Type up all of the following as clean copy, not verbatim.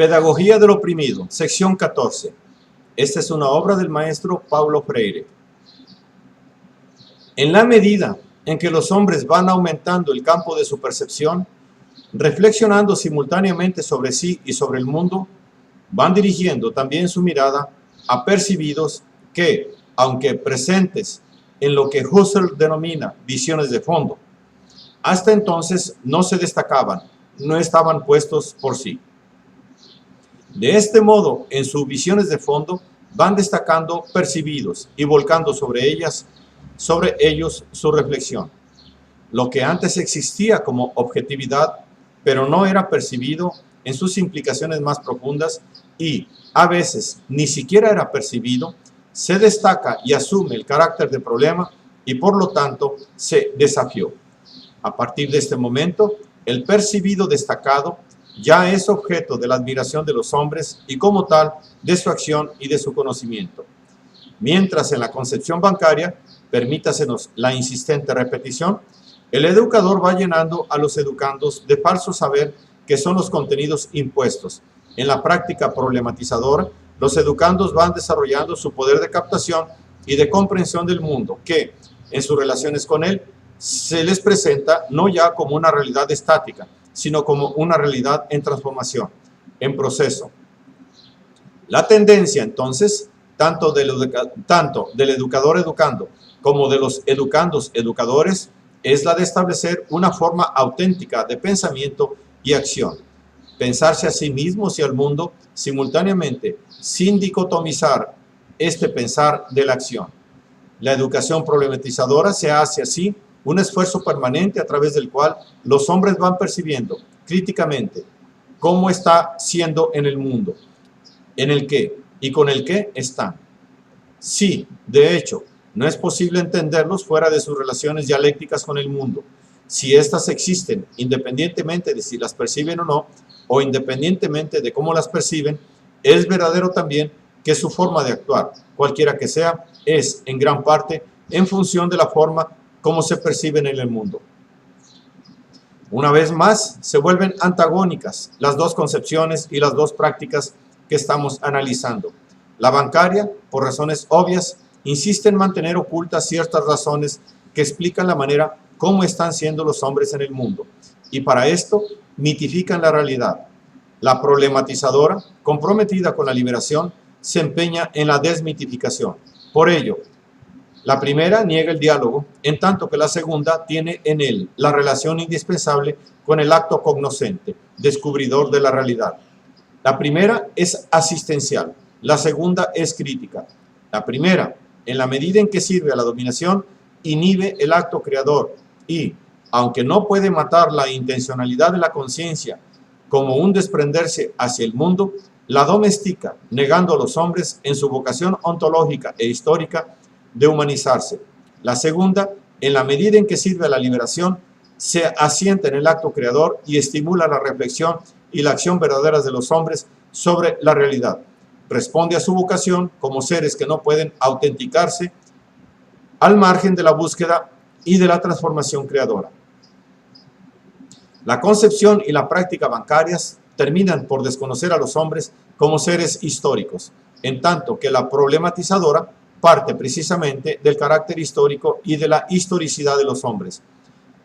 Pedagogía del oprimido, sección 14. Esta es una obra del maestro Paulo Freire. En la medida en que los hombres van aumentando el campo de su percepción, reflexionando simultáneamente sobre sí y sobre el mundo, van dirigiendo también su mirada a percibidos que, aunque presentes en lo que Husserl denomina visiones de fondo, hasta entonces no se destacaban, no estaban puestos por sí. De este modo, en sus visiones de fondo, van destacando percibidos y volcando sobre ellos su reflexión. Lo que antes existía como objetividad, pero no era percibido en sus implicaciones más profundas y, a veces, ni siquiera era percibido, se destaca y asume el carácter de problema y, por lo tanto, se desafió. A partir de este momento, el percibido destacado ya es objeto de la admiración de los hombres y, como tal, de su acción y de su conocimiento. Mientras en la concepción bancaria, permítasenos la insistente repetición, el educador va llenando a los educandos de falso saber que son los contenidos impuestos. En la práctica problematizadora, los educandos van desarrollando su poder de captación y de comprensión del mundo que, en sus relaciones con él, se les presenta no ya como una realidad estática, sino como una realidad en transformación, en proceso. La tendencia, entonces, tanto del educador educando como de los educandos educadores, es la de establecer una forma auténtica de pensamiento y acción. Pensarse a sí mismos y al mundo simultáneamente, sin dicotomizar este pensar de la acción. La educación problematizadora se hace así un esfuerzo permanente a través del cual los hombres van percibiendo críticamente cómo está siendo en el mundo, en el que y con el que están. Sí, de hecho, no es posible entenderlos fuera de sus relaciones dialécticas con el mundo. Si éstas existen, independientemente de si las perciben o no, o independientemente de cómo las perciben, es verdadero también que su forma de actuar, cualquiera que sea, es en gran parte en función de la forma como se perciben en el mundo. Una vez más, se vuelven antagónicas las dos concepciones y las dos prácticas que estamos analizando. La bancaria, por razones obvias, insiste en mantener ocultas ciertas razones que explican la manera como están siendo los hombres en el mundo, y para esto mitifican la realidad. La problematizadora, comprometida con la liberación, se empeña en la desmitificación. Por ello, la primera niega el diálogo, en tanto que la segunda tiene en él la relación indispensable con el acto cognoscente, descubridor de la realidad. La primera es asistencial, la segunda es crítica. La primera, en la medida en que sirve a la dominación, inhibe el acto creador y, aunque no puede matar la intencionalidad de la conciencia como un desprenderse hacia el mundo, la domestica, negando a los hombres en su vocación ontológica e histórica de humanizarse. La segunda, en la medida en que sirve a la liberación, se asienta en el acto creador y estimula la reflexión y la acción verdaderas de los hombres sobre la realidad. Responde a su vocación como seres que no pueden autenticarse al margen de la búsqueda y de la transformación creadora. La concepción y la práctica bancarias terminan por desconocer a los hombres como seres históricos, en tanto que la problematizadora parte precisamente del carácter histórico y de la historicidad de los hombres.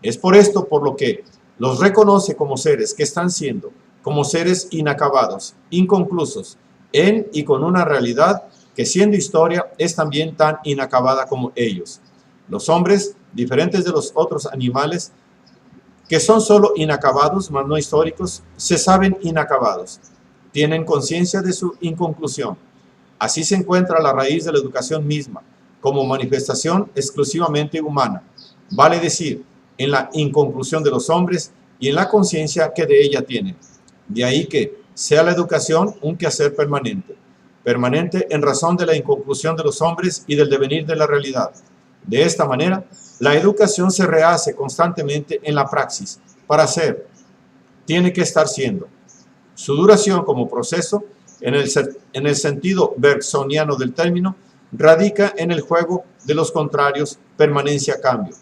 Es por esto por lo que los reconoce como seres que están siendo, como seres inacabados, inconclusos, en y con una realidad que, siendo historia, es también tan inacabada como ellos. Los hombres, diferentes de los otros animales, que son solo inacabados, mas no históricos, se saben inacabados, tienen conciencia de su inconclusión. Así se encuentra la raíz de la educación misma, como manifestación exclusivamente humana, vale decir, en la inconclusión de los hombres y en la conciencia que de ella tienen. De ahí que sea la educación un quehacer permanente, permanente en razón de la inconclusión de los hombres y del devenir de la realidad. De esta manera, la educación se rehace constantemente en la praxis. Para ser, tiene que estar siendo. Su duración como proceso, en el sentido bergsoniano del término, radica en el juego de los contrarios permanencia-cambio.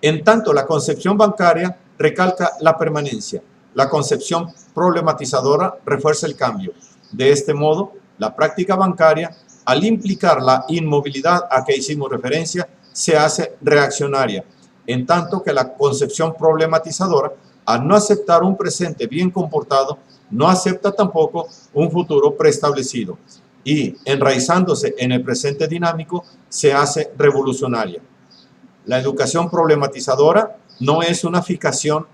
En tanto, la concepción bancaria recalca la permanencia, la concepción problematizadora refuerza el cambio. De este modo, la práctica bancaria, al implicar la inmovilidad a que hicimos referencia, se hace reaccionaria, en tanto que la concepción problematizadora, al no aceptar un presente bien comportado, no acepta tampoco un futuro preestablecido y, enraizándose en el presente dinámico, se hace revolucionaria. La educación problematizadora no es una fijación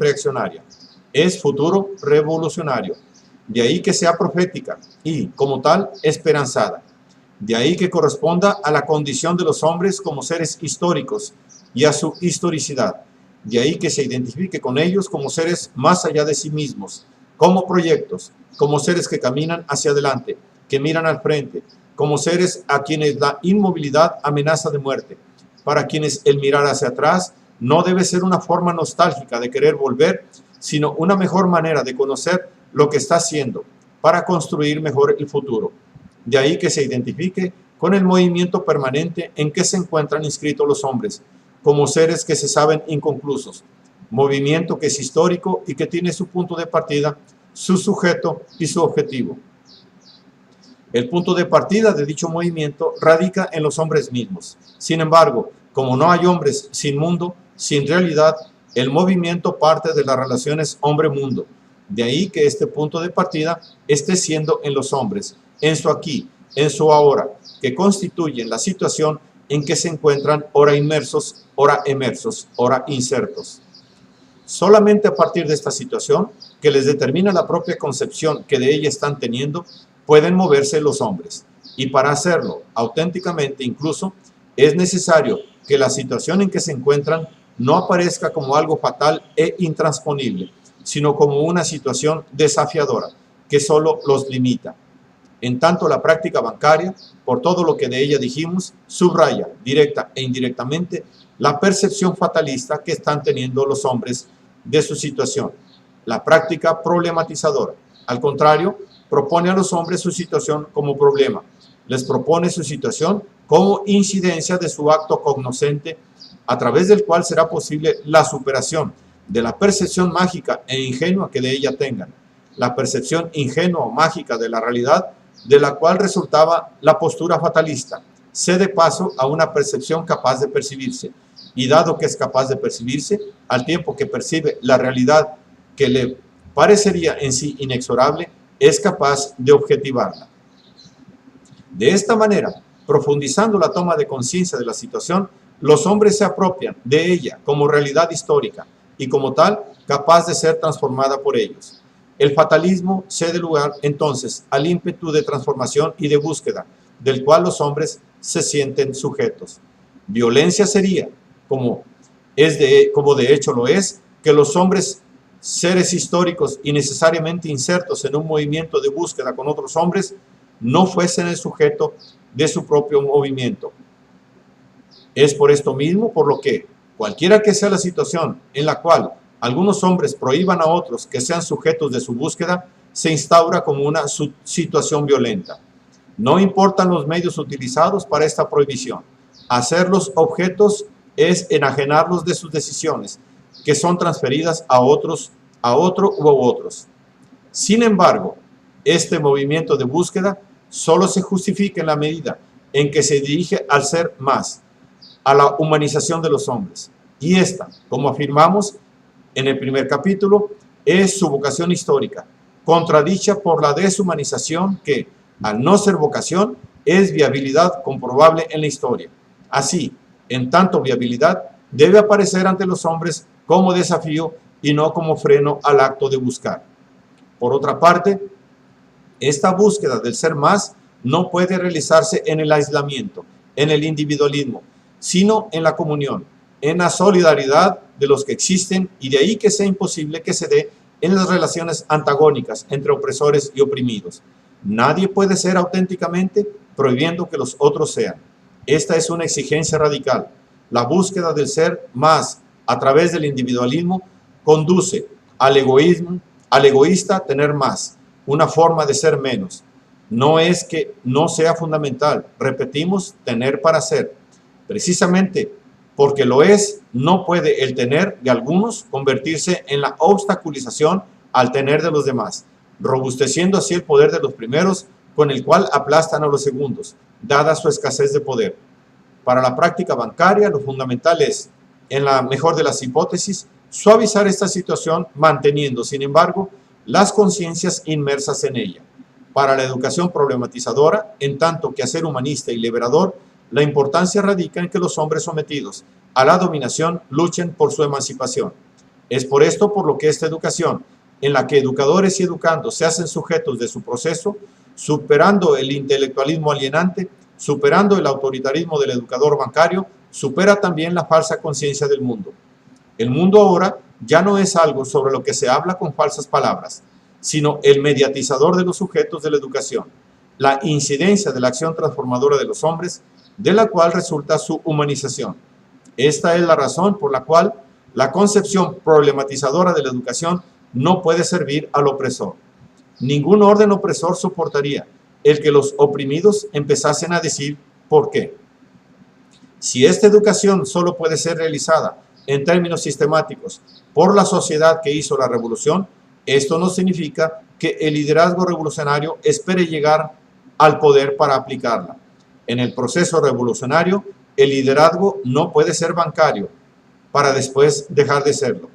reaccionaria, es futuro revolucionario. De ahí que sea profética y, como tal, esperanzada. De ahí que corresponda a la condición de los hombres como seres históricos y a su historicidad. De ahí que se identifique con ellos como seres más allá de sí mismos, como proyectos, como seres que caminan hacia adelante, que miran al frente, como seres a quienes la inmovilidad amenaza de muerte, para quienes el mirar hacia atrás no debe ser una forma nostálgica de querer volver, sino una mejor manera de conocer lo que está haciendo para construir mejor el futuro. De ahí que se identifique con el movimiento permanente en que se encuentran inscritos los hombres, como seres que se saben inconclusos, movimiento que es histórico y que tiene su punto de partida, su sujeto y su objetivo. El punto de partida de dicho movimiento radica en los hombres mismos. Sin embargo, como no hay hombres sin mundo, sin realidad, el movimiento parte de las relaciones hombre-mundo. De ahí que este punto de partida esté siendo en los hombres, en su aquí, en su ahora, que constituyen la situación en que se encuentran ora inmersos, ora emersos, ora insertos. Solamente a partir de esta situación, que les determina la propia concepción que de ella están teniendo, pueden moverse los hombres. Y para hacerlo auténticamente incluso, es necesario que la situación en que se encuentran no aparezca como algo fatal e intransponible, sino como una situación desafiadora, que solo los limita. En tanto, la práctica bancaria, por todo lo que de ella dijimos, subraya, directa e indirectamente, la percepción fatalista que están teniendo los hombres de su situación. La práctica problematizadora, al contrario, propone a los hombres su situación como problema. Les propone su situación como incidencia de su acto cognoscente, a través del cual será posible la superación de la percepción mágica e ingenua que de ella tengan. La percepción ingenua o mágica de la realidad, de la cual resultaba la postura fatalista, cede paso a una percepción capaz de percibirse, y dado que es capaz de percibirse, al tiempo que percibe la realidad que le parecería en sí inexorable, es capaz de objetivarla. De esta manera, profundizando la toma de conciencia de la situación, los hombres se apropian de ella como realidad histórica y como tal, capaz de ser transformada por ellos. El fatalismo cede lugar entonces al ímpetu de transformación y de búsqueda, del cual los hombres se sienten sujetos. Violencia sería, como de hecho lo es, que los hombres, seres históricos y necesariamente insertos en un movimiento de búsqueda con otros hombres, no fuesen el sujeto de su propio movimiento. Es por esto mismo por lo que, cualquiera que sea la situación en la cual algunos hombres prohíban a otros que sean sujetos de su búsqueda, se instaura como una situación violenta. No importan los medios utilizados para esta prohibición. Hacerlos objetos es enajenarlos de sus decisiones, que son transferidas a otro u otros. Sin embargo, este movimiento de búsqueda solo se justifica en la medida en que se dirige al ser más, a la humanización de los hombres. Y esta, como afirmamos en el primer capítulo, es su vocación histórica, contradicha por la deshumanización que, al no ser vocación, es viabilidad comprobable en la historia. Así, en tanto viabilidad, debe aparecer ante los hombres como desafío y no como freno al acto de buscar. Por otra parte, esta búsqueda del ser más no puede realizarse en el aislamiento, en el individualismo, sino en la comunión, en la solidaridad de los que existen, y de ahí que sea imposible que se dé en las relaciones antagónicas entre opresores y oprimidos. Nadie puede ser auténticamente prohibiendo que los otros sean. Esta es una exigencia radical. La búsqueda del ser más a través del individualismo conduce al egoísmo, al egoísta tener más, una forma de ser menos. No es que no sea fundamental, repetimos, tener para ser. Precisamente porque lo es, no puede el tener de algunos convertirse en la obstaculización al tener de los demás, robusteciendo así el poder de los primeros, con el cual aplastan a los segundos, dada su escasez de poder. Para la práctica bancaria, lo fundamental es, en la mejor de las hipótesis, suavizar esta situación, manteniendo, sin embargo, las conciencias inmersas en ella. Para la educación problematizadora, en tanto que hacer humanista y liberador, la importancia radica en que los hombres sometidos a la dominación luchen por su emancipación. Es por esto por lo que esta educación, en la que educadores y educandos se hacen sujetos de su proceso, superando el intelectualismo alienante, superando el autoritarismo del educador bancario, supera también la falsa conciencia del mundo. El mundo ahora ya no es algo sobre lo que se habla con falsas palabras, sino el mediatizador de los sujetos de la educación, la incidencia de la acción transformadora de los hombres, de la cual resulta su humanización. Esta es la razón por la cual la concepción problematizadora de la educación no puede servir al opresor. Ningún orden opresor soportaría el que los oprimidos empezasen a decir ¿por qué? Si esta educación solo puede ser realizada en términos sistemáticos por la sociedad que hizo la revolución, esto no significa que el liderazgo revolucionario espere llegar al poder para aplicarla. En el proceso revolucionario, el liderazgo no puede ser bancario para después dejar de serlo.